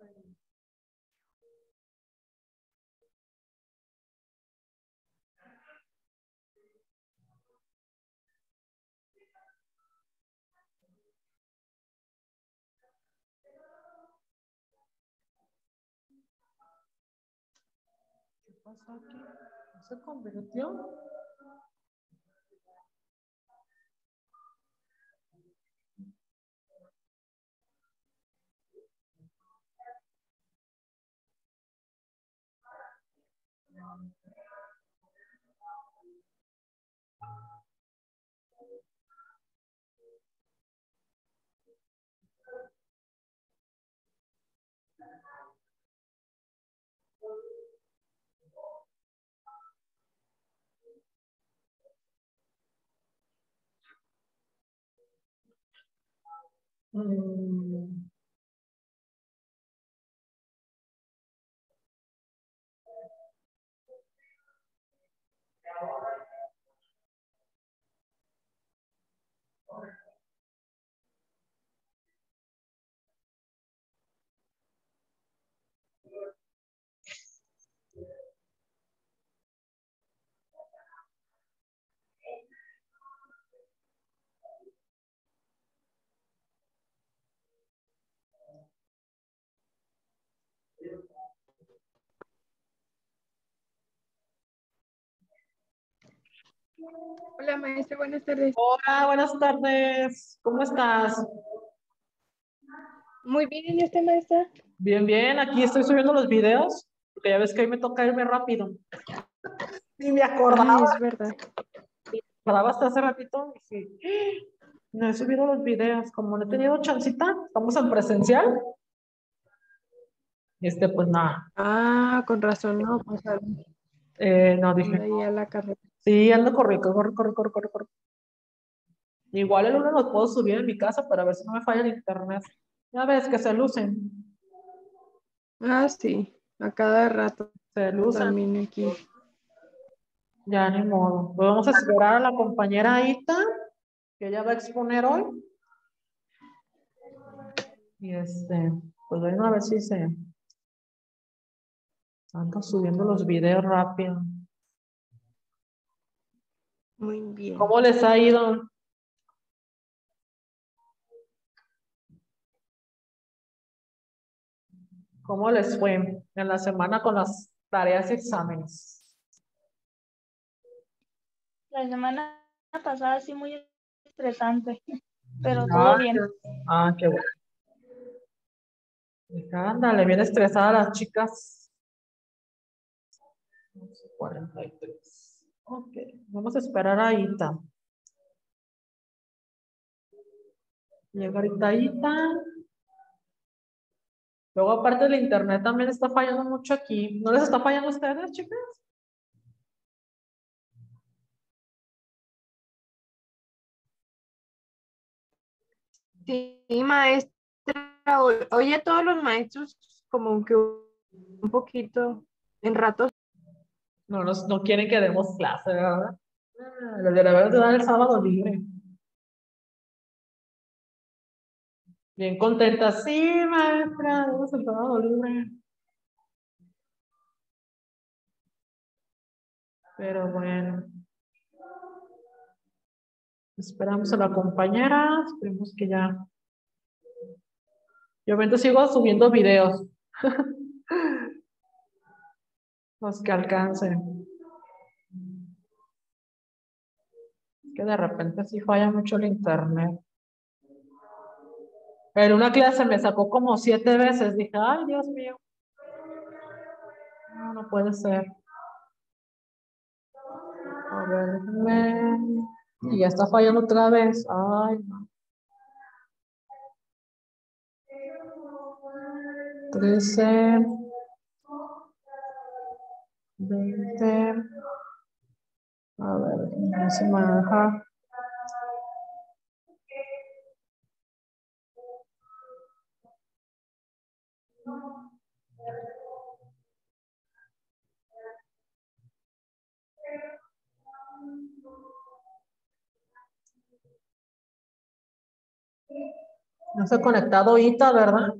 ¿Qué pasó aquí? ¿No se convirtió? Mm, Hola, maestra, buenas tardes. Hola, buenas tardes. ¿Cómo estás? Muy bien, ¿y usted, maestra? Bien, bien. Aquí estoy subiendo los videos, porque ya ves que hoy me toca irme rápido. Y me acordaba, Ay, es verdad. hasta hace ratito. Y dije, no he subido los videos, como no he tenido chancita, estamos en presencial. Pues nada. Ah, con razón, no, pues No dije, anda ahí a la carrera. sí, ando corriendo, corre. Igual el lunes los puedo subir en mi casa para ver si no me falla el internet. Ya ves que se lucen, Ah, sí, a cada rato se lucen. también aquí. Ya ni modo. Pues vamos a esperar a la compañera Aita, que ella va a exponer hoy. Y pues bueno, a ver si se ando subiendo los videos rápido. Muy bien. ¿Cómo les ha ido? ¿Cómo les fue en la semana con las tareas y exámenes? La semana pasada sí muy estresante, pero Ah, todo bien. qué bueno. Ándale, bien estresadas las chicas. 43. Ok, vamos a esperar a Ita. Llega ahorita Ita. Luego, aparte del internet, también está fallando mucho aquí. ¿No les está fallando a ustedes, chicas? Sí, maestra, oye, todos los maestros como que un poquito en ratos. No quieren que demos clase, ¿verdad? Les deberíamos de dar el sábado libre. Bien contenta. Sí, maestra, damos el sábado libre. Pero bueno. Esperamos a la compañera. Esperemos que ya. Yo mientras sigo subiendo videos. Los que alcancen. Que de repente sí falla mucho el internet. En una clase me sacó como 7 veces. Dije, ay, Dios mío. No puede ser. A ver, déjenme. Y ya está fallando otra vez. Ay, no. 13, 20. A ver, no se me deja. No se ha conectado Ita, ¿verdad?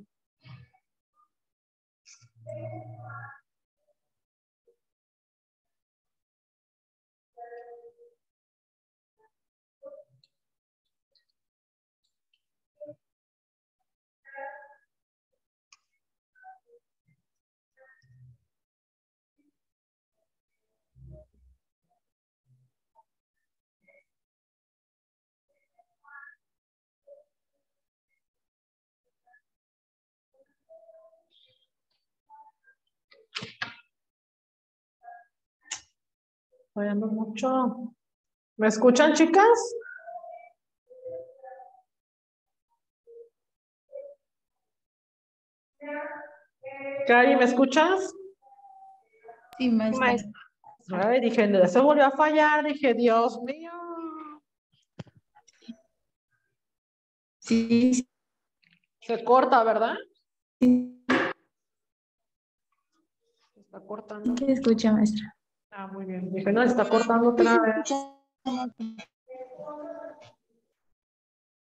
Fallando mucho. ¿Me escuchan, chicas? Cari, ¿me escuchas? Sí, maestra. Maestra. Ay, dije, se volvió a fallar. Dije, Dios mío. Sí, sí, Se corta, ¿verdad? sí, Se está cortando. se escucha, maestra. Ah, muy bien. Dije, no, se está cortando otra vez.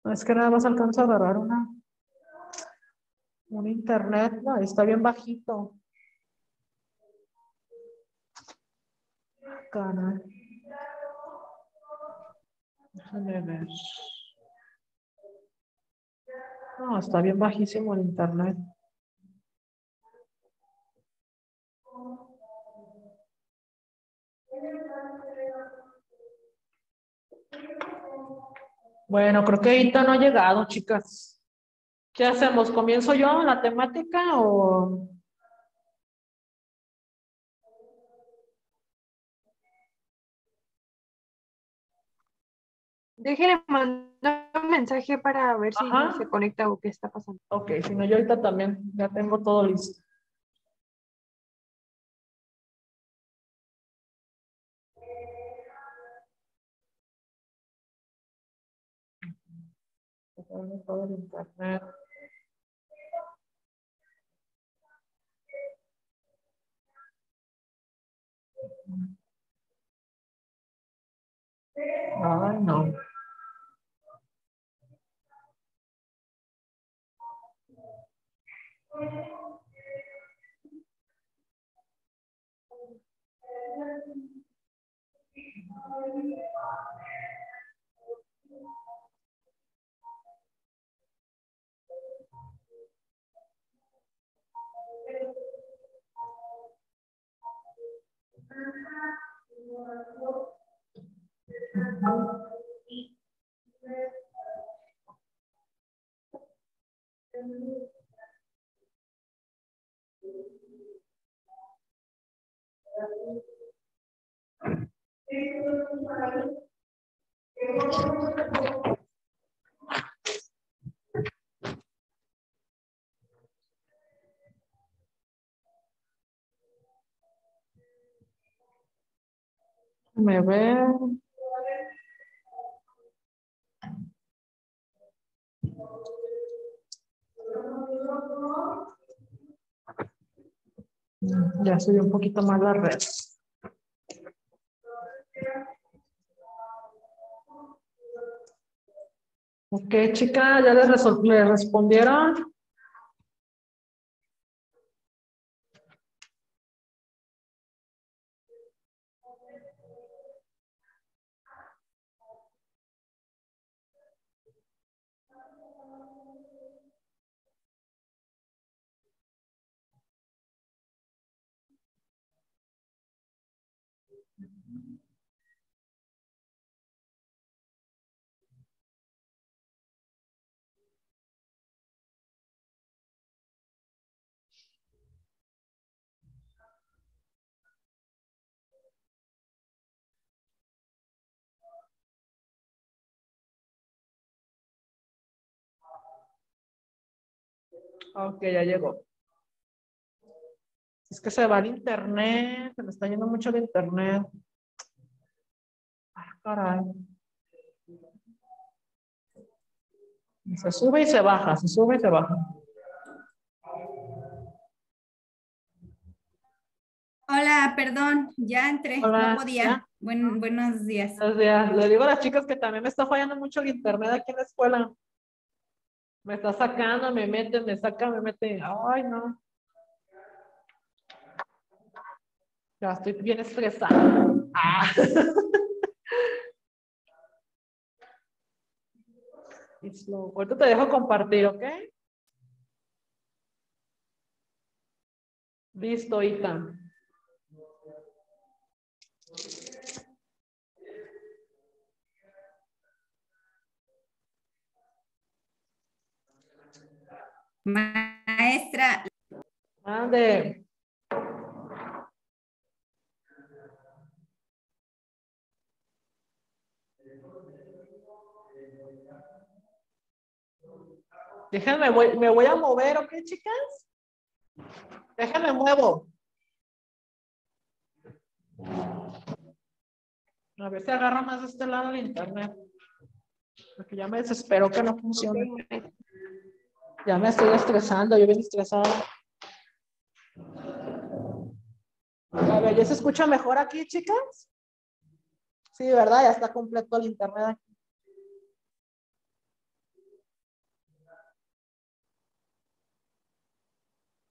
No, es que nada más alcanzo a agarrar un internet. No, está bien bajito. Caray. Déjame ver. No, está bien bajísimo el internet. Bueno, creo que ahorita no ha llegado, chicas. ¿Qué hacemos? ¿Comienzo yo la temática o...? Déjenle mandar un mensaje para ver si Ajá. se conecta o qué está pasando. Ok, si no, yo ahorita también ya tengo todo listo. Todo el internet. Ay, no. Me ve. Ya subí un poquito más la red. Ok, chicas, ¿ya le respondieron? Ok, ya llegó. Es que se va el internet, se me está yendo mucho el internet. Ah, caray. Se sube y se baja, se sube y se baja. Hola, perdón, ya entré, no Hola, podía. ¿ya? Buenos días. Buenos días. Le digo a las chicas que también me está fallando mucho el internet aquí en la escuela. Me está sacando, me mete, me saca, me mete. Ay, no. Ya estoy bien estresada. Ah. Ahorita te dejo compartir, ¿ok? Listo, Ita. Maestra, Ande. Déjenme, me voy a mover, ¿ok, chicas? Déjenme muevo. A ver si agarra más de este lado el internet. Porque ya me desespero que no funcione. Ya me estoy estresando, yo bien estresada. A ver, ¿ya se escucha mejor aquí, chicas? Sí, ¿verdad? Ya está completo el internet aquí.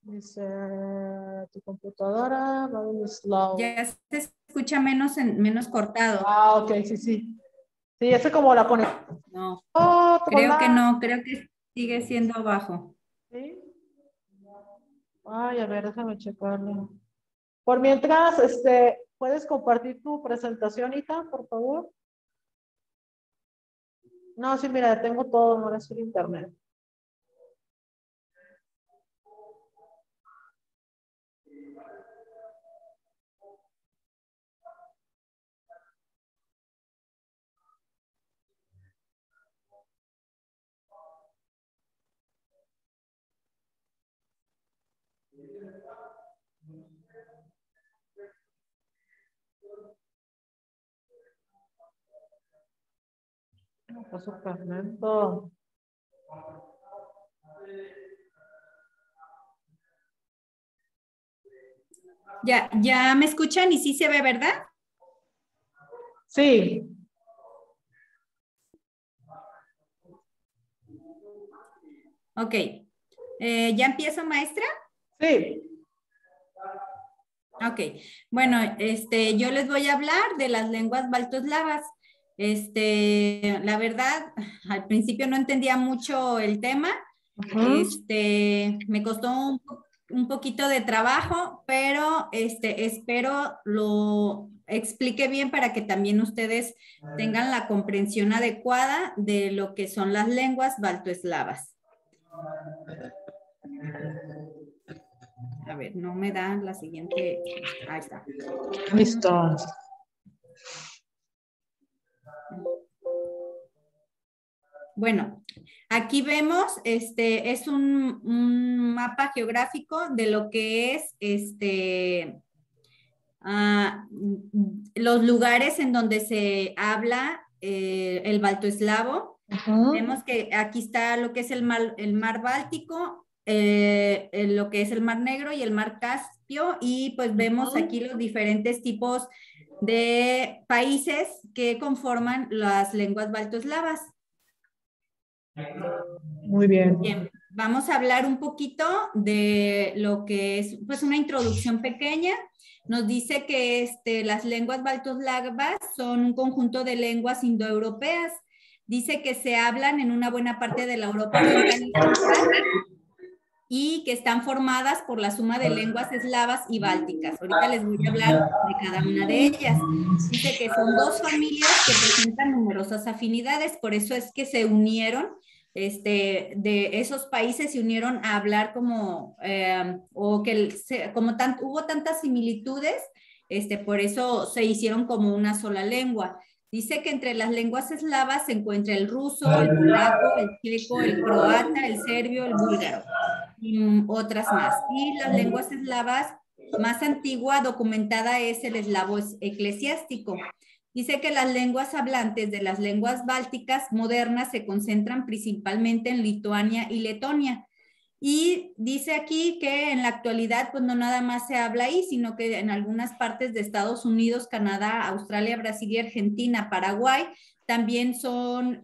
Dice, tu computadora va muy slow. Ya se escucha menos cortado. Ah, ok, sí, sí. Sí, ese como la conexión. No, Oh, creo que hola. no, creo que sigue siendo bajo. ¿Sí? Ay, a ver, déjame checarlo. Por mientras, ¿puedes compartir tu presentación, Ita, por favor? No, sí, mira, tengo todo, no es el internet. No, está súper lento. Ya me escuchan y sí se ve, ¿verdad? Sí. Ok. ¿Ya empiezo, maestra? Sí. Ok, bueno, yo les voy a hablar de las lenguas baltoeslavas. La verdad, al principio no entendía mucho el tema. Me costó un poquito de trabajo, pero espero lo explique bien para que también ustedes tengan la comprensión adecuada de lo que son las lenguas baltoeslavas. A ver, no me da la siguiente. Ahí está. Listo. Bueno, aquí vemos, es un mapa geográfico de lo que es, los lugares en donde se habla el baltoeslavo. Vemos que aquí está lo que es el mar Báltico, lo que es el Mar Negro y el Mar Caspio, y pues vemos aquí los diferentes tipos de países que conforman las lenguas baltoeslavas. Muy bien. Bien, vamos a hablar un poquito de lo que es, pues, una introducción pequeña. Nos dice que las lenguas baltoslavas son un conjunto de lenguas indoeuropeas. Dice que se hablan en una buena parte de la Europa Oriental y Central y que están formadas por la suma de lenguas eslavas y bálticas. Ahorita les voy a hablar de cada una de ellas. Dice que son dos familias que presentan numerosas afinidades, por eso es que se unieron, de esos países se unieron a hablar como, hubo tantas similitudes, por eso se hicieron como una sola lengua. Dice que entre las lenguas eslavas se encuentra el ruso, el polaco, el checo, el croata, el serbio, el búlgaro y otras más. Y las lenguas eslavas más antigua documentada es el eslavo eclesiástico. Dice que las lenguas hablantes de las lenguas bálticas modernas se concentran principalmente en Lituania y Letonia. Y dice aquí que en la actualidad, pues no nada más se habla ahí, sino que en algunas partes de Estados Unidos, Canadá, Australia, Brasil y Argentina, Paraguay, también son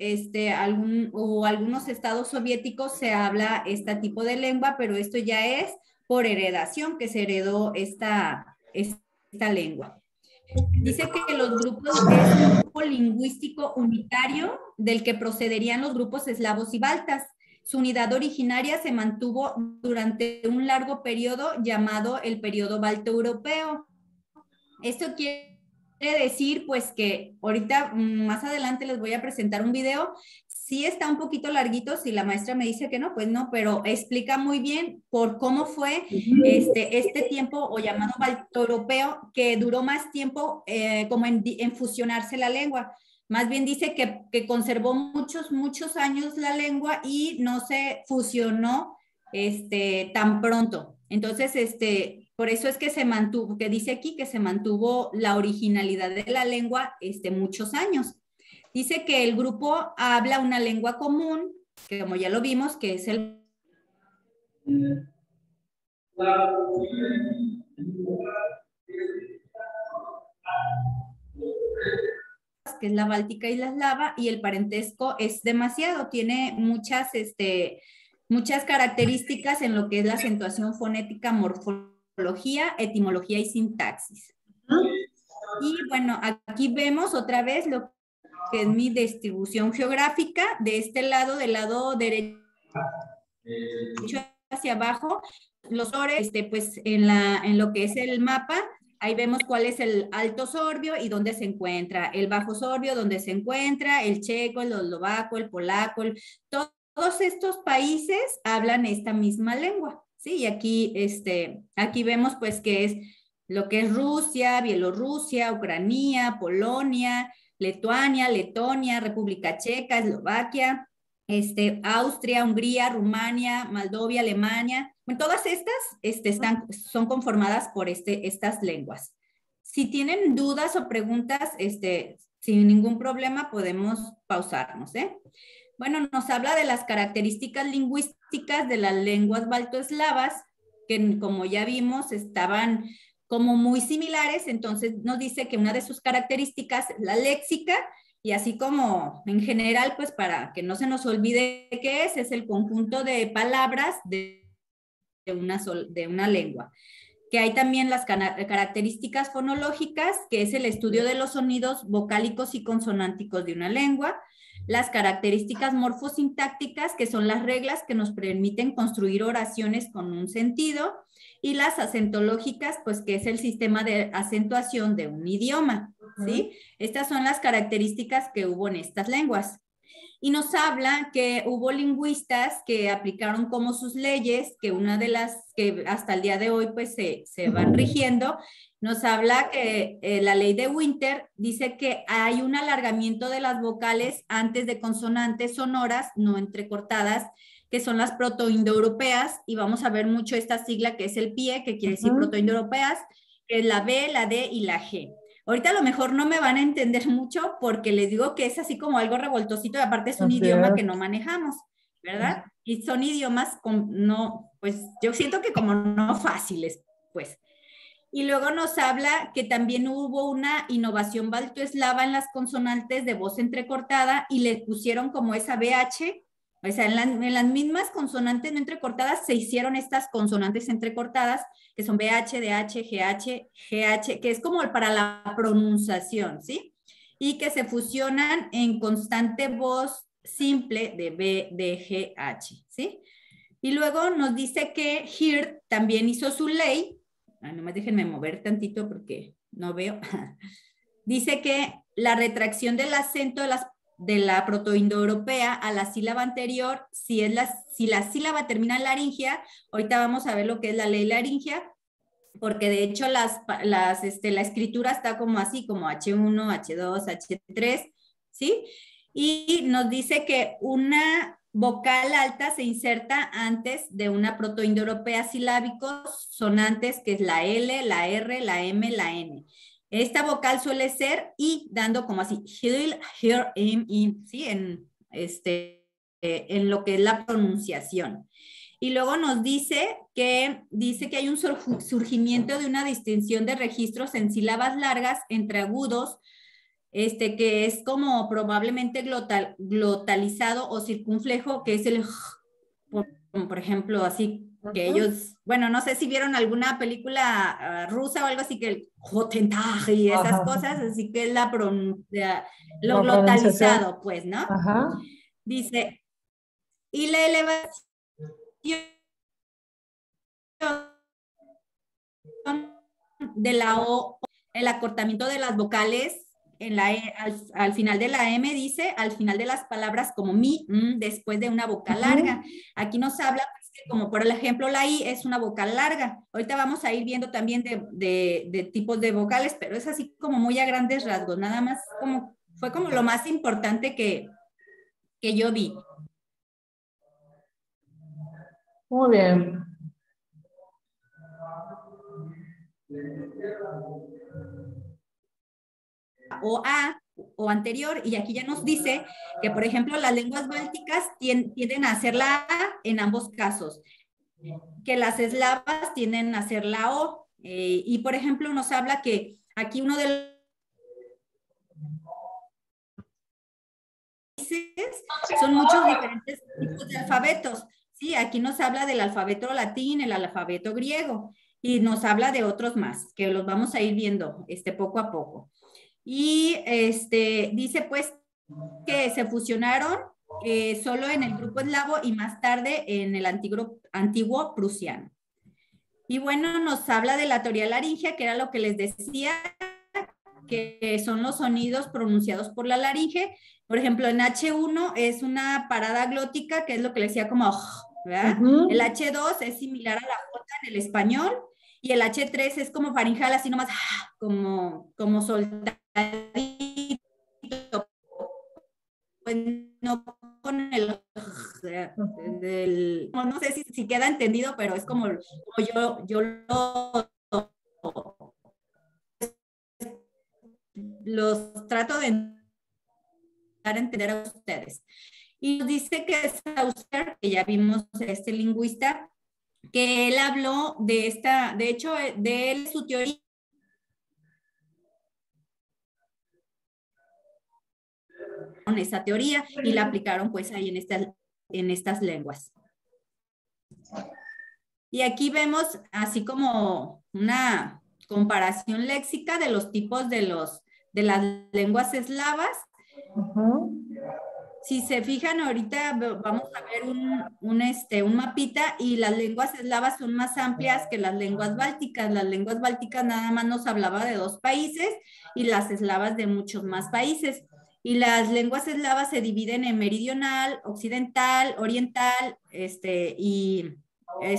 algunos estados soviéticos se habla este tipo de lengua, pero esto ya es por heredación que se heredó esta lengua. Dice que los grupos es un grupo lingüístico unitario del que procederían los grupos eslavos y baltas. Su unidad originaria se mantuvo durante un largo periodo llamado el periodo baltoeuropeo. Esto quiere decir, pues, que ahorita más adelante les voy a presentar un video. Sí está un poquito larguito, si la maestra me dice que no, pues no, pero explica muy bien por cómo fue este tiempo o llamado baltoeuropeo, que duró más tiempo como en fusionarse la lengua. Más bien dice que conservó muchos años la lengua y no se fusionó tan pronto. Entonces, por eso es que se mantuvo, que dice aquí que se mantuvo la originalidad de la lengua muchos años. Dice que el grupo habla una lengua común, que como ya lo vimos, que es que es la báltica y la eslava, y el parentesco es demasiado, tiene muchas características en lo que es la acentuación fonética, morfología, etimología y sintaxis. Y bueno, aquí vemos otra vez lo que es mi distribución geográfica. De este lado, del lado derecho hacia abajo, los ores, pues en lo que es el mapa, ahí vemos cuál es el Alto Sorbio y dónde se encuentra, el Bajo Sorbio, dónde se encuentra, el checo, el eslovaco, el polaco, todos estos países hablan esta misma lengua, ¿sí? Y aquí vemos pues que es lo que es Rusia, Bielorrusia, Ucrania, Polonia, Lituania, Letonia, República Checa, Eslovaquia, Austria, Hungría, Rumania, Moldavia, Alemania. Bueno, todas estas son conformadas por estas lenguas. Si tienen dudas o preguntas, sin ningún problema podemos pausarnos, ¿eh? Bueno, nos habla de las características lingüísticas de las lenguas baltoeslavas, que como ya vimos, estaban como muy similares. Entonces nos dice que una de sus características es la léxica, y así como en general, pues para que no se nos olvide qué es el conjunto de palabras de una lengua. Que hay también las características fonológicas, que es el estudio de los sonidos vocálicos y consonánticos de una lengua. Las características morfosintácticas, que son las reglas que nos permiten construir oraciones con un sentido. Y las acentológicas, pues que es el sistema de acentuación de un idioma, ¿sí? Estas son las características que hubo en estas lenguas. Y nos habla que hubo lingüistas que aplicaron como sus leyes, que una de las que hasta el día de hoy pues se van rigiendo, nos habla que la ley de Winter dice que hay un alargamiento de las vocales antes de consonantes sonoras no entrecortadas, que son las protoindoeuropeas, y vamos a ver mucho esta sigla que es el PIE, que quiere decir protoindoeuropeas, que es la B, la D y la G. Ahorita a lo mejor no me van a entender mucho porque les digo que es así como algo revoltosito, y aparte es un idioma que no manejamos, ¿verdad? Y son idiomas pues yo siento que como no fáciles, pues. Y luego nos habla que también hubo una innovación baltoeslava en las consonantes de voz entrecortada, y le pusieron como esa BH, o sea, en las mismas consonantes no entrecortadas se hicieron estas consonantes entrecortadas, que son BH, DH, GH, GH, que es como para la pronunciación, ¿sí? Y que se fusionan en constante voz simple de B, D, G, H, ¿sí? Y luego nos dice que Hird también hizo su ley. Nomás déjenme mover tantito porque no veo. Dice que la retracción del acento de la protoindoeuropea a la sílaba anterior, si la sílaba termina en laringia, ahorita vamos a ver lo que es la ley laringia, porque de hecho la escritura está como así, como H1, H2, H3, ¿sí? Y nos dice que una vocal alta se inserta antes de una protoindoeuropea silábicos sonantes, que es la L, la R, la M, la N. Esta vocal suele ser I, dando como así, hear, in, ¿sí? En lo que es la pronunciación. Y luego nos dice que hay un surgimiento de una distinción de registros en sílabas largas entre agudos, que es como probablemente glotalizado o circunflejo, que es el por ejemplo, así que ellos, bueno, no sé si vieron alguna película rusa o algo así, que el jotentaj y esas cosas, así que es lo glotalizado, pues, ¿no? Dice, y la elevación de la O, el acortamiento de las vocales al final de la M, dice, al final de las palabras como mi, después de una vocal larga. Aquí nos habla, pues, que como por ejemplo la I es una vocal larga. Ahorita vamos a ir viendo también de tipos de vocales, pero es así como muy a grandes rasgos, nada más como Fue como lo más importante que yo vi. Muy bien. O A o anterior, y aquí ya nos dice que, por ejemplo, las lenguas bálticas tienden a hacer la A en ambos casos, que las eslavas tienden a hacer la O. Y, por ejemplo, nos habla que aquí uno de los países son muchos diferentes tipos de alfabetos. Sí, aquí nos habla del alfabeto latín, el alfabeto griego, y nos habla de otros más, que los vamos a ir viendo poco a poco. Y dice pues que se fusionaron solo en el grupo eslavo y más tarde en el antiguo prusiano. Y bueno, nos habla de la teoría laringea, que era lo que les decía, que son los sonidos pronunciados por la laringe. Por ejemplo, en H1 es una parada glótica, que es lo que les decía como, ¿verdad? El H2 es similar a la J en el español, y el H3 es como faringeal, así nomás, como soltadito. Pues no con no sé si queda entendido, pero es como yo los trato de dar a entender a ustedes. Y nos dice que Saussure, que ya vimos lingüista, que él habló de de hecho, de él, su teoría esa teoría y la aplicaron pues ahí en estas lenguas. Y aquí vemos así como una comparación léxica de los tipos de las lenguas eslavas. Si se fijan, ahorita vamos a ver un mapita, y las lenguas eslavas son más amplias que las lenguas bálticas. Las lenguas bálticas nada más nos hablaba de 2 países y las eslavas de muchos más países. Y las lenguas eslavas se dividen en meridional, occidental, oriental, y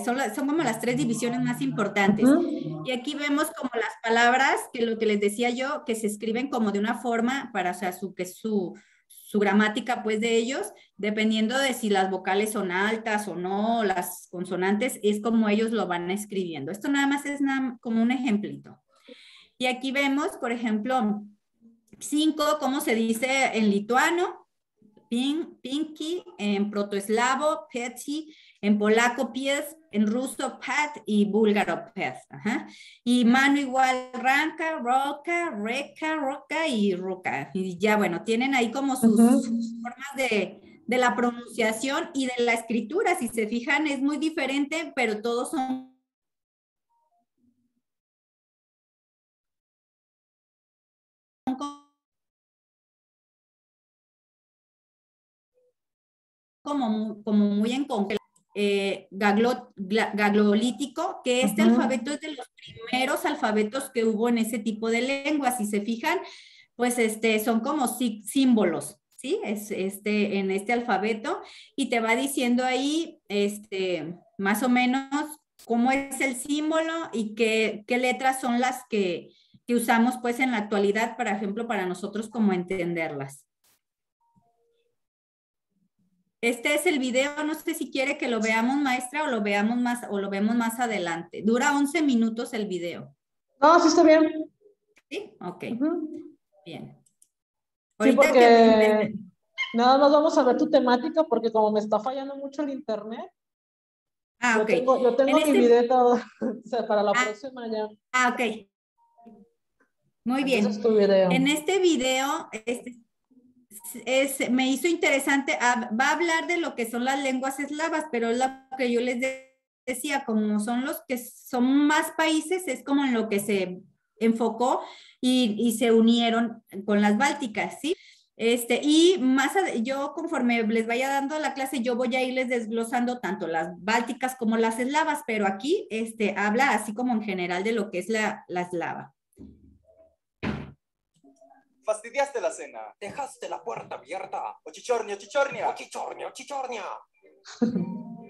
son como las 3 divisiones más importantes. Y aquí vemos como las palabras, que lo que les decía yo, que se escriben como de una forma para, o sea, su gramática pues de ellos, dependiendo de si las vocales son altas o no, las consonantes, es como ellos lo van escribiendo. Esto nada más es como un ejemplito. Y aquí vemos, por ejemplo, 5, cómo se dice en lituano, pinky, en protoeslavo, petsy, en polaco, pies, en ruso, pat, y búlgaro, pez. Y mano igual, ranka, roca, reca, roca y ruca. Y ya, bueno, tienen ahí como sus formas de la pronunciación y de la escritura. Si se fijan, es muy diferente, pero todos son como muy en concreto. Gaglolítico, que alfabeto es de los primeros alfabetos que hubo en ese tipo de lenguas. Si se fijan, pues son como símbolos, ¿sí? En este alfabeto, y te va diciendo ahí, más o menos cómo es el símbolo y qué letras son las que usamos pues en la actualidad, por ejemplo, para nosotros como entenderlas. Este es el video, no sé si quiere que lo veamos, maestra, o lo vemos más adelante. Dura 11 minutos el video. No, sí está bien. ¿Sí? Ok. Bien. Sí, Ahorita porque nada más vamos a ver tu temática, porque como me está fallando mucho el internet. Ok. Yo tengo mi video, o sea, para la próxima ya. Ok. Muy bien. Entonces, tu video. En este video, me hizo interesante, va a hablar de lo que son las lenguas eslavas, pero es lo que yo les decía, como son los que son más países, es como en lo que se enfocó y se unieron con las bálticas, ¿sí? Y yo conforme les vaya dando la clase, yo voy a irles desglosando tanto las bálticas como las eslavas, pero aquí habla así como en general de lo que es la eslava. Fastidiaste la cena. Dejaste la puerta abierta. Ochichornia, chichornia. Ochichornia, chichornia.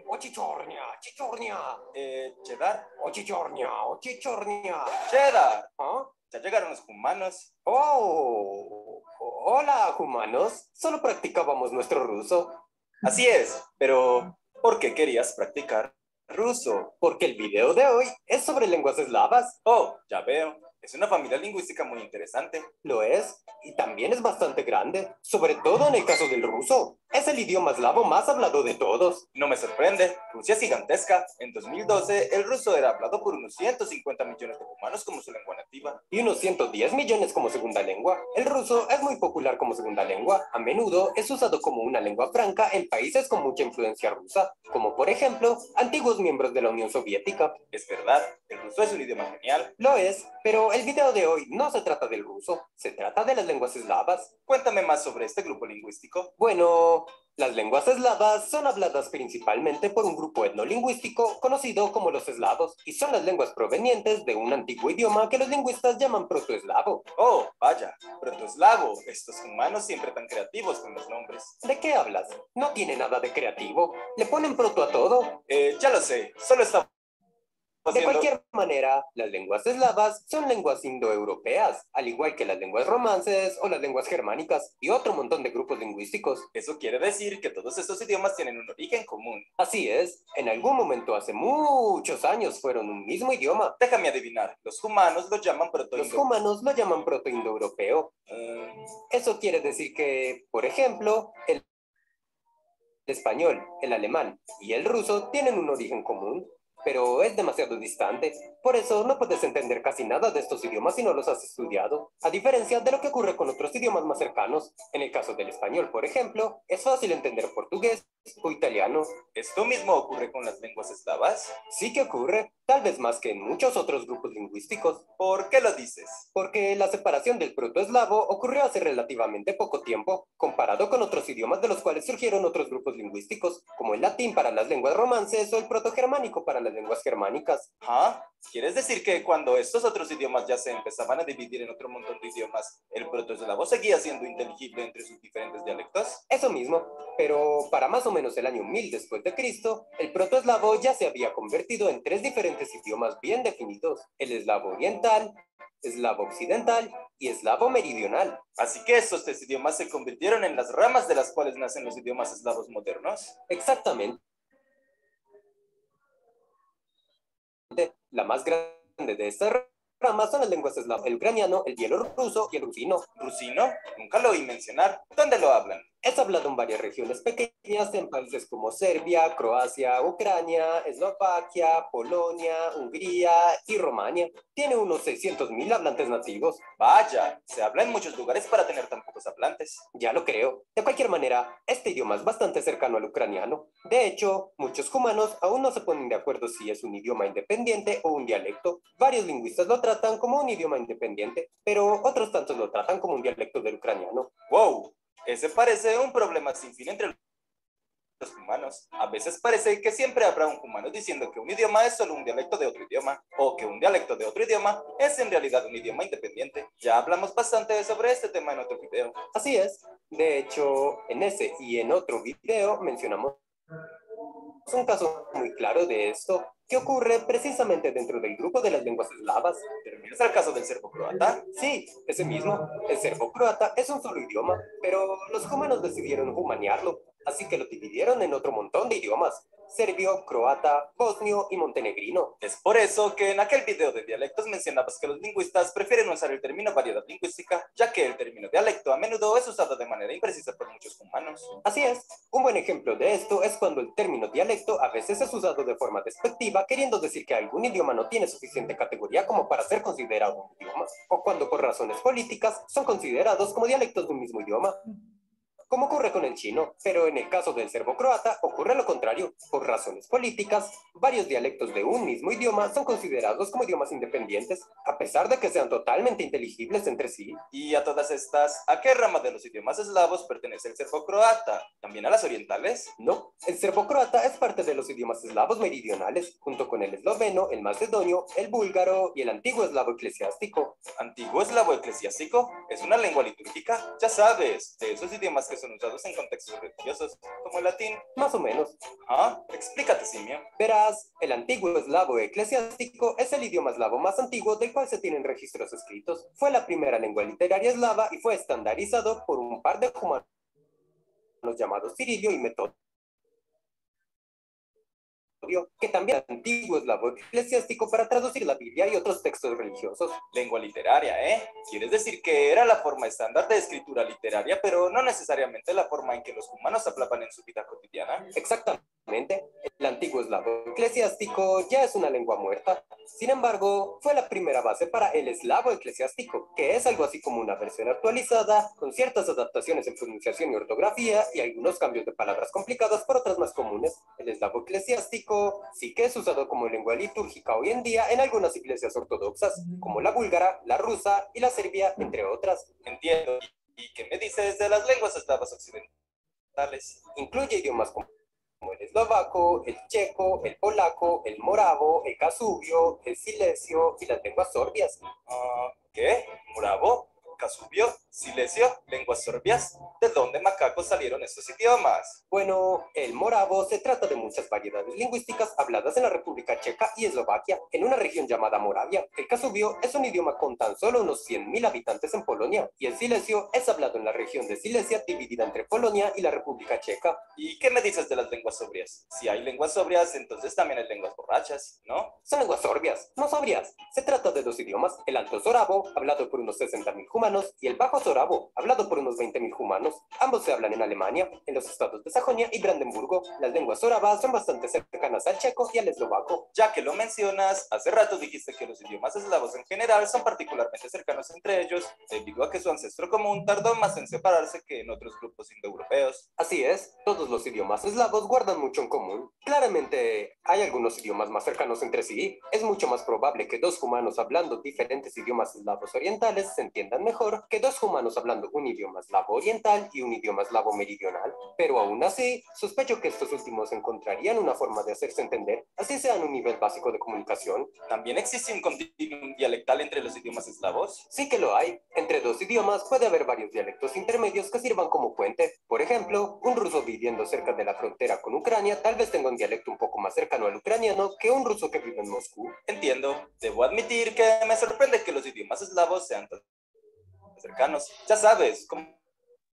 Ochichornia, chichornia. Cheddar. Ochichornia, ochichornia. Cheddar. ¿Ah? Ya llegaron los humanos. Oh. Hola, humanos. Solo practicábamos nuestro ruso. Así es, pero ¿por qué querías practicar ruso? Porque el video de hoy es sobre lenguas eslavas. Oh, ya veo. Es una familia lingüística muy interesante. Lo es, y también es bastante grande, sobre todo en el caso del ruso. Es el idioma eslavo más hablado de todos. No me sorprende. Rusia es gigantesca. En 2012, el ruso era hablado por unos 150 millones de humanos como su lengua nativa. Y unos 110 millones como segunda lengua. El ruso es muy popular como segunda lengua. A menudo es usado como una lengua franca en países con mucha influencia rusa, como por ejemplo, antiguos miembros de la Unión Soviética. Es verdad, el ruso es un idioma genial. Lo es, pero el video de hoy no se trata del ruso, se trata de las lenguas eslavas. Cuéntame más sobre este grupo lingüístico. Bueno, las lenguas eslavas son habladas principalmente por un grupo etnolingüístico conocido como los eslavos, y son las lenguas provenientes de un antiguo idioma que los lingüistas llaman protoeslavo. Oh, vaya, protoeslavo. Estos humanos siempre tan creativos con los nombres. ¿De qué hablas? No tiene nada de creativo. Le ponen proto a todo. Ya lo sé, solo estaba De haciendo... cualquier manera, las lenguas eslavas son lenguas indoeuropeas, al igual que las lenguas romances o las lenguas germánicas y otro montón de grupos lingüísticos. Eso quiere decir que todos estos idiomas tienen un origen común. Así es, en algún momento hace muchos años fueron un mismo idioma. Déjame adivinar, los humanos lo llaman Los proto-indo. humanos lo llaman protoindoeuropeo. Eso quiere decir que, por ejemplo, el español, el alemán y el ruso tienen un origen común, pero es demasiado distante. Por eso no puedes entender casi nada de estos idiomas si no los has estudiado, a diferencia de lo que ocurre con otros idiomas más cercanos. En el caso del español, por ejemplo, es fácil entender portugués o italiano. ¿Esto mismo ocurre con las lenguas eslavas? Sí que ocurre, tal vez más que en muchos otros grupos lingüísticos, ¿Por qué lo dices? porque la separación del protoeslavo ocurrió hace relativamente poco tiempo, comparado con otros idiomas de los cuales surgieron otros grupos lingüísticos, como el latín para las lenguas romances o el protogermánico para las lenguas germánicas. ¿Ah? ¿Quieres decir que cuando estos otros idiomas ya se empezaban a dividir en otro montón de idiomas, el protoeslavo seguía siendo inteligible entre sus diferentes dialectos? Eso mismo, pero para más o menos el año 1000 después de Cristo, el protoeslavo ya se había convertido en 3 diferentes idiomas bien definidos: el eslavo oriental, eslavo occidental y eslavo meridional. Así que estos tres idiomas se convirtieron en las ramas de las cuales nacen los idiomas eslavos modernos. Exactamente. La más grande de estas ramas son las lenguas eslavas: el ucraniano, el bielorruso y el rusino. ¿Rusino? Nunca lo oí mencionar. ¿Dónde lo hablan? Es hablado en varias regiones pequeñas en países como Serbia, Croacia, Ucrania, Eslovaquia, Polonia, Hungría y Rumania. Tiene unos 600.000 hablantes nativos. Vaya, se habla en muchos lugares para tener tan pocos hablantes. Ya lo creo. De cualquier manera, este idioma es bastante cercano al ucraniano. De hecho, muchos humanos aún no se ponen de acuerdo si es un idioma independiente o un dialecto. Varios lingüistas lo tratan como un idioma independiente, pero otros tantos lo tratan como un dialecto del ucraniano. ¡Wow! Ese parece un problema sin fin entre los humanos. A veces parece que siempre habrá un humano diciendo que un idioma es solo un dialecto de otro idioma, o que un dialecto de otro idioma es en realidad un idioma independiente. Ya hablamos bastante sobre este tema en otro video. Así es. De hecho, en ese y en otro video mencionamos un caso muy claro de esto que ocurre precisamente dentro del grupo de las lenguas eslavas. ¿Te refieres al caso del serbo-croata? Sí, ese mismo. El serbo-croata es un solo idioma, pero los humanos decidieron humanearlo, así que lo dividieron en otro montón de idiomas: serbio, croata, bosnio y montenegrino. Es por eso que en aquel video de dialectos mencionabas que los lingüistas prefieren usar el término variedad lingüística, ya que el término dialecto a menudo es usado de manera imprecisa por muchos humanos. Así es. Un buen ejemplo de esto es cuando el término dialecto a veces es usado de forma despectiva, queriendo decir que algún idioma no tiene suficiente categoría como para ser considerado un idioma, o cuando por razones políticas son considerados como dialectos de un mismo idioma, como ocurre con el chino. Pero en el caso del serbo-croata ocurre lo contrario. Por razones políticas, varios dialectos de un mismo idioma son considerados como idiomas independientes, a pesar de que sean totalmente inteligibles entre sí. Y a todas estas, ¿a qué rama de los idiomas eslavos pertenece el serbo-croata? ¿También a las orientales? No, el serbo-croata es parte de los idiomas eslavos meridionales, junto con el esloveno, el macedonio, el búlgaro y el antiguo eslavo eclesiástico. ¿Antiguo eslavo eclesiástico? ¿Es una lengua litúrgica? Ya sabes, de esos idiomas que son usados en contextos religiosos, como el latín. Más o menos. ¿Ah? Explícate, Simio. Verás, el antiguo eslavo eclesiástico es el idioma eslavo más antiguo del cual se tienen registros escritos. Fue la primera lengua literaria eslava y fue estandarizado por un par de humanos llamados Cirilio y Metodio, que también es antiguo eslavo eclesiástico para traducir la Biblia y otros textos religiosos. Lengua literaria, ¿eh? ¿Quieres decir que era la forma estándar de escritura literaria, pero no necesariamente la forma en que los humanos hablaban en su vida cotidiana? Exactamente. El antiguo eslavo eclesiástico ya es una lengua muerta. Sin embargo, fue la primera base para el eslavo eclesiástico, que es algo así como una versión actualizada, con ciertas adaptaciones en pronunciación y ortografía y algunos cambios de palabras complicadas por otras más comunes. El eslavo eclesiástico sí que es usado como lengua litúrgica hoy en día en algunas iglesias ortodoxas, como la búlgara, la rusa y la serbia, entre otras. Entiendo. ¿Y qué me dices de las lenguas eslavas occidentales? Incluye idiomas como el eslovaco, el checo, el polaco, el moravo, el casubio, el silesio y las lenguas sorbias. ¿Qué? ¿Moravo? ¿Casubio? ¿Silecio? ¿Lenguas sorbias? ¿De dónde macacos salieron estos idiomas? Bueno, el moravo se trata de muchas variedades lingüísticas habladas en la República Checa y Eslovaquia, en una región llamada Moravia. El casubio es un idioma con tan solo unos 100.000 habitantes en Polonia, y el silesio es hablado en la región de Silesia, dividida entre Polonia y la República Checa. ¿Y qué me dices de las lenguas sobrias? Si hay lenguas sobrias, entonces también hay lenguas borrachas, ¿no? Son lenguas sorbias, no sobrias. Se trata de dos idiomas, el alto sorabo, hablado por unos 60.000 humanos, y el bajo sorabo, hablado por unos 20.000 humanos. Ambos se hablan en Alemania, en los estados de Sajonia y Brandenburgo. Las lenguas soravas son bastante cercanas al checo y al eslovaco. Ya que lo mencionas, hace rato dijiste que los idiomas eslavos en general son particularmente cercanos entre ellos, debido a que su ancestro común tardó más en separarse que en otros grupos indoeuropeos. Así es, todos los idiomas eslavos guardan mucho en común. Claramente, hay algunos idiomas más cercanos entre sí. Es mucho más probable que dos humanos hablando diferentes idiomas eslavos orientales se entiendan mejor que dos humanos hablando un idioma eslavo oriental y un idioma eslavo meridional. Pero aún así, sospecho que estos últimos encontrarían una forma de hacerse entender, así sea en un nivel básico de comunicación. ¿También existe un continuum dialectal entre los idiomas eslavos? Sí que lo hay. Entre dos idiomas puede haber varios dialectos intermedios que sirvan como puente. Por ejemplo, un ruso viviendo cerca de la frontera con Ucrania tal vez tenga un dialecto un poco más cercano al ucraniano que un ruso que vive en Moscú. Entiendo. Debo admitir que me sorprende que los idiomas eslavos sean tan cercanos. Ya sabes, como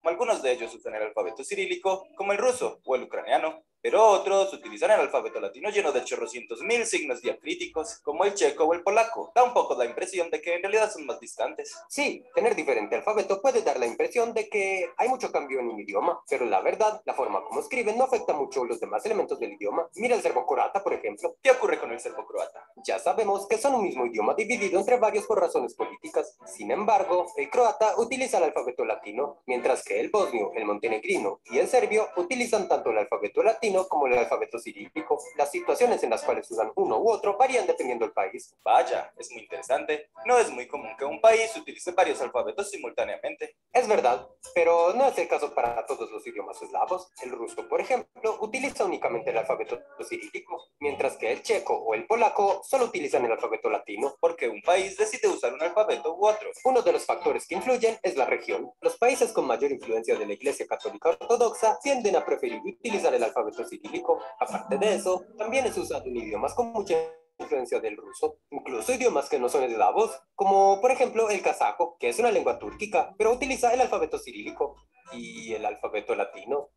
algunos de ellos usan el alfabeto cirílico, como el ruso o el ucraniano, pero otros utilizan el alfabeto latino lleno de chorrocientos mil signos diacríticos, como el checo o el polaco. Da un poco la impresión de que en realidad son más distantes. Sí, tener diferente alfabeto puede dar la impresión de que hay mucho cambio en un idioma, pero la verdad, la forma como escriben no afecta mucho los demás elementos del idioma. Mira el serbo-croata, por ejemplo. ¿Qué ocurre con el serbo-croata? Ya sabemos que son un mismo idioma dividido entre varios por razones políticas. Sin embargo, el croata utiliza el alfabeto latino, mientras que el bosnio, el montenegrino y el serbio utilizan tanto el alfabeto latino como el alfabeto cirílico. Las situaciones en las cuales usan uno u otro varían dependiendo del país. Vaya, es muy interesante. No es muy común que un país utilice varios alfabetos simultáneamente. Es verdad, pero no es el caso para todos los idiomas eslavos. El ruso, por ejemplo, utiliza únicamente el alfabeto cirílico, mientras que el checo o el polaco solo utilizan el alfabeto latino. Porque un país decide usar un alfabeto u otro. Uno de los factores que influyen es la región. Los países con mayor influencia de la Iglesia Católica Ortodoxa tienden a preferir utilizar el alfabeto cirílico. Aparte de eso, también es usado en idiomas con mucha influencia del ruso, incluso idiomas que no son eslavos, como por ejemplo el kazajo, que es una lengua túrquica, pero utiliza el alfabeto cirílico y el alfabeto latino,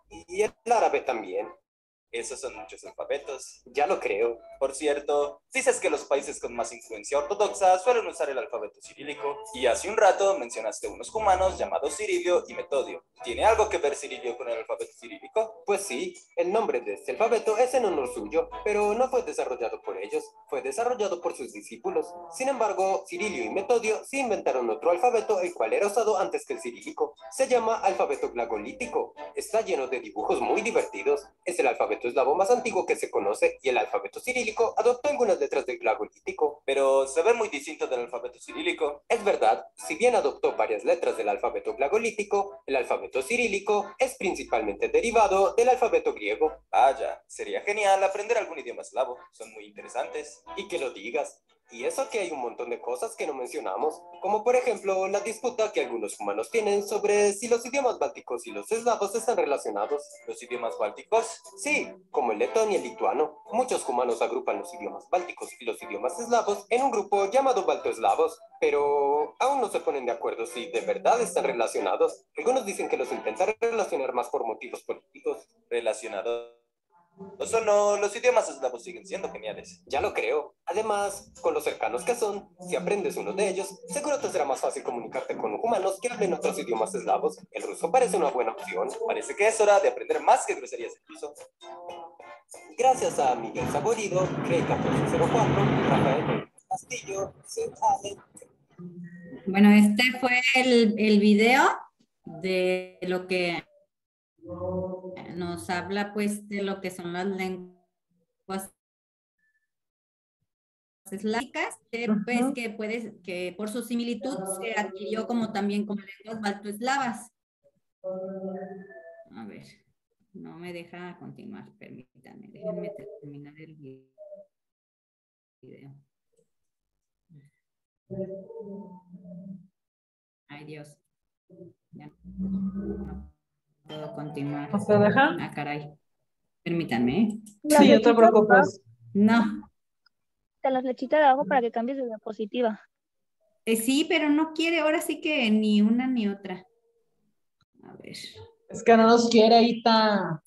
y el árabe también. Esos son muchos alfabetos. Ya lo creo. Por cierto, dices que los países con más influencia ortodoxa suelen usar el alfabeto cirílico, y hace un rato mencionaste unos cumanos llamados Cirilio y Metodio. ¿Tiene algo que ver Cirilio con el alfabeto cirílico? Pues sí, el nombre de este alfabeto es en honor suyo, pero no fue desarrollado por ellos, fue desarrollado por sus discípulos. Sin embargo, Cirilio y Metodio sí inventaron otro alfabeto, el cual era usado antes que el cirílico. Se llama alfabeto glagolítico. Está lleno de dibujos muy divertidos. Es el alfabeto eslavo más antiguo que se conoce, y el alfabeto cirílico adoptó algunas letras del glagolítico. Pero se ve muy distinto del alfabeto cirílico. Es verdad, si bien adoptó varias letras del alfabeto glagolítico, el alfabeto cirílico es principalmente derivado del alfabeto griego. Vaya, sería genial aprender algún idioma eslavo. Son muy interesantes. Y que lo digas. Y eso que hay un montón de cosas que no mencionamos, como por ejemplo la disputa que algunos humanos tienen sobre si los idiomas bálticos y los eslavos están relacionados. ¿Los idiomas bálticos? Sí, como el letón y el lituano. Muchos humanos agrupan los idiomas bálticos y los idiomas eslavos en un grupo llamado baltoeslavos, pero aún no se ponen de acuerdo si de verdad están relacionados. Algunos dicen que los intentan relacionar más por motivos políticos. ¿Relacionados o no? Los idiomas eslavos siguen siendo geniales. Ya lo creo. Además, con lo cercanos que son, si aprendes uno de ellos, seguro te será más fácil comunicarte con humanos que hablen otros idiomas eslavos. El ruso parece una buena opción. Parece que es hora de aprender más que groserías en ruso. Gracias a Miguel Saborido, Grey 1404, Rafael Castillo, Seth. Bueno, este fue el video de lo que nos habla pues de lo que son las lenguas eslávicas, pues que por su similitud se adquirió como también como lenguas baltoeslavas. A ver, no me deja continuar, permítanme, déjenme terminar el video. Ay, Dios. Ya no puedo continuar. ¿No se deja? Ah, caray. Permítanme, ¿eh? Sí, no te preocupes. No. Te la flechita de abajo para que cambies de diapositiva. Sí, pero no quiere, ahora sí que ni una ni otra. A ver. Es que no nos quiere, Ita.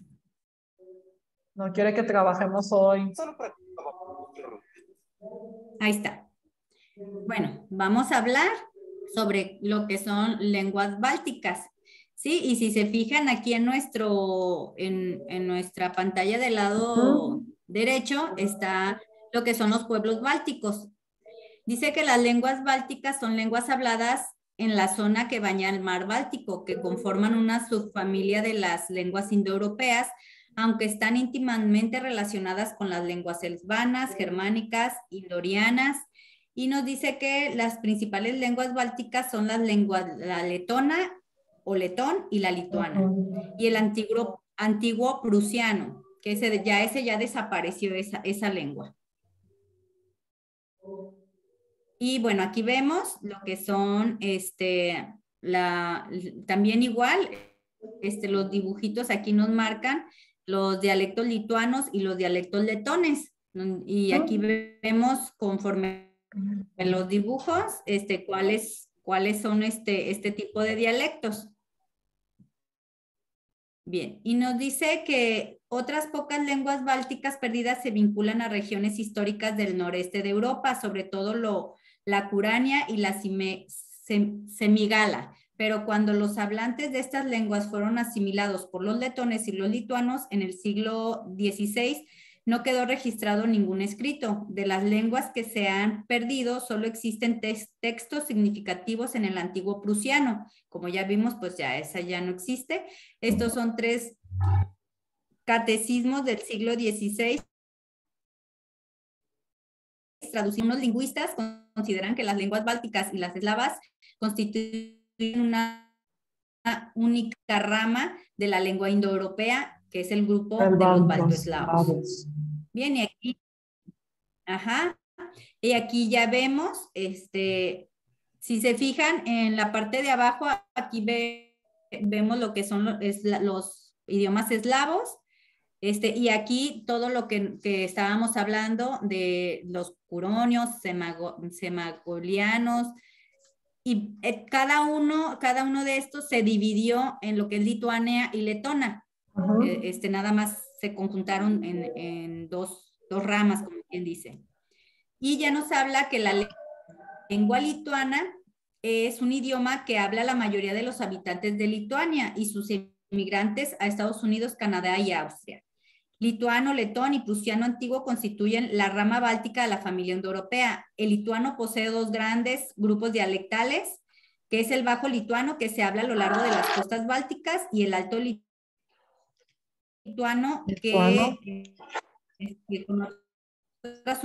No quiere que trabajemos hoy. Solo para... Ahí está. Bueno, vamos a hablar sobre lo que son lenguas bálticas. Sí, y si se fijan aquí en nuestra pantalla del lado derecho está lo que son los pueblos bálticos. Dice que las lenguas bálticas son lenguas habladas en la zona que baña el mar Báltico, que conforman una subfamilia de las lenguas indoeuropeas, aunque están íntimamente relacionadas con las lenguas eslavas, germánicas, indorianas, y nos dice que las principales lenguas bálticas son las lenguas, la letona o letón y la lituana, y el antiguo prusiano, que ese ya desapareció esa lengua. Y bueno, aquí vemos lo que son, también igual, los dibujitos aquí nos marcan los dialectos lituanos y los dialectos letones. Y aquí vemos conforme en los dibujos, cuáles son este tipo de dialectos. Bien, y nos dice que otras pocas lenguas bálticas perdidas se vinculan a regiones históricas del noreste de Europa, sobre todo la Curania y la Semigala, pero cuando los hablantes de estas lenguas fueron asimilados por los letones y los lituanos en el siglo XVI, no quedó registrado ningún escrito. De las lenguas que se han perdido, solo existen textos significativos en el antiguo prusiano. Como ya vimos, pues esa ya no existe. Estos son 3 catecismos del siglo XVI. Unos lingüistas consideran que las lenguas bálticas y las eslavas constituyen una única rama de la lengua indoeuropea, que es el grupo de los baltoeslavos. Bien, y aquí ya vemos, si se fijan en la parte de abajo, aquí vemos lo que son los idiomas eslavos, y aquí todo lo que estábamos hablando de los curonios, semagolianos, y cada uno de estos se dividió en lo que es Lituania y Letona. Nada más se conjuntaron en dos ramas, como quien dice. Y ya nos habla que la lengua lituana es un idioma que habla la mayoría de los habitantes de Lituania y sus emigrantes a Estados Unidos, Canadá y Austria. Lituano, letón y prusiano antiguo constituyen la rama báltica de la familia indoeuropea. El lituano posee 2 grandes grupos dialectales, que es el bajo lituano, que se habla a lo largo de las costas bálticas, y el alto lituano, que con otras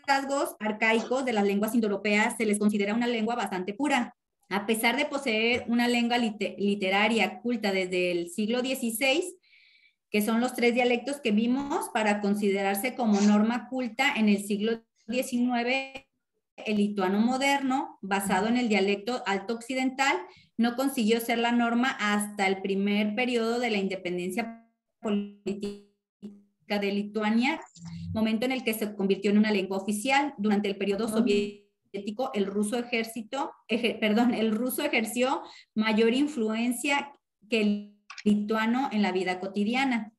rasgos arcaicos de las lenguas indoeuropeas se les considera una lengua bastante pura. A pesar de poseer una lengua literaria culta desde el siglo XVI, que son los 3 dialectos que vimos, para considerarse como norma culta en el siglo XIX, el lituano moderno, basado en el dialecto alto occidental, no consiguió ser la norma hasta el primer periodo de la independencia política de Lituania, momento en el que se convirtió en una lengua oficial. Durante el periodo soviético, el ruso ejerció mayor influencia que el lituano en la vida cotidiana.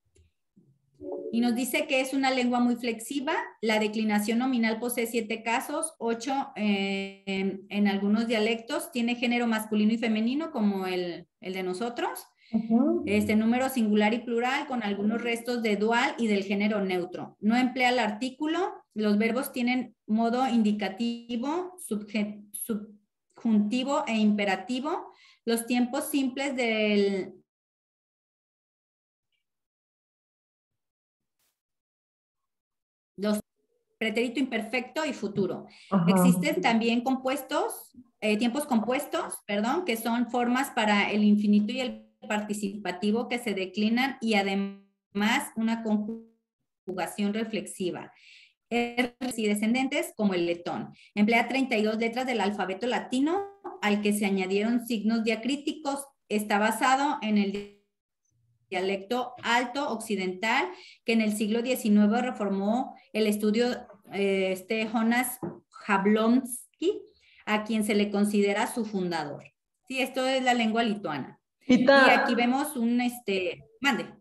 Y nos dice que es una lengua muy flexiva. La declinación nominal posee 7 casos, 8 en algunos dialectos. Tiene género masculino y femenino como el de nosotros. Número singular y plural con algunos restos de dual y del género neutro. No emplea el artículo. Los verbos tienen modo indicativo, subjuntivo e imperativo. Los tiempos simples del pretérito imperfecto y futuro. Existen también tiempos compuestos, que son formas para el infinito y el participativo que se declinan y además una conjugación reflexiva. Y descendentes como el letón. Emplea 32 letras del alfabeto latino al que se añadieron signos diacríticos. Está basado en el dialecto alto occidental que en el siglo XIX reformó el estudio Jonas Jablonski, a quien se le considera su fundador. Sí, esto es la lengua lituana. Y aquí vemos un, mande.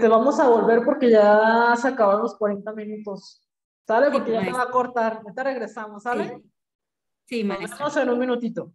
Vamos a volver porque ya se acabaron los 40 minutos. ¿Sale? Porque ya te va a cortar. Ahorita regresamos, ¿sale? Sí, Nos vemos en un minutito.